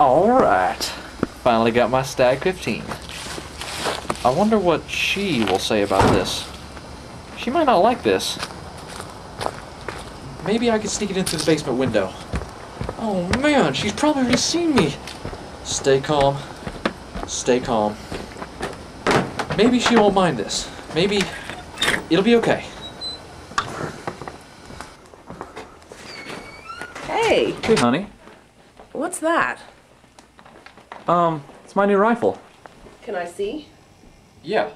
Alright, finally got my Stag 15. I wonder what she will say about this. She might not like this. Maybe I could sneak it in through the basement window. Oh man, she's probably already seen me. Stay calm. Stay calm. Maybe she won't mind this. Maybe it'll be okay. Hey! Hey, honey. What's that? It's my new rifle. Can I see? Yeah.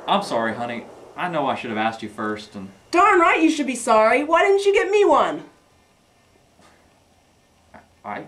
I'm sorry, honey. I know I should have asked you first, and... Darn right you should be sorry. Why didn't you get me one? I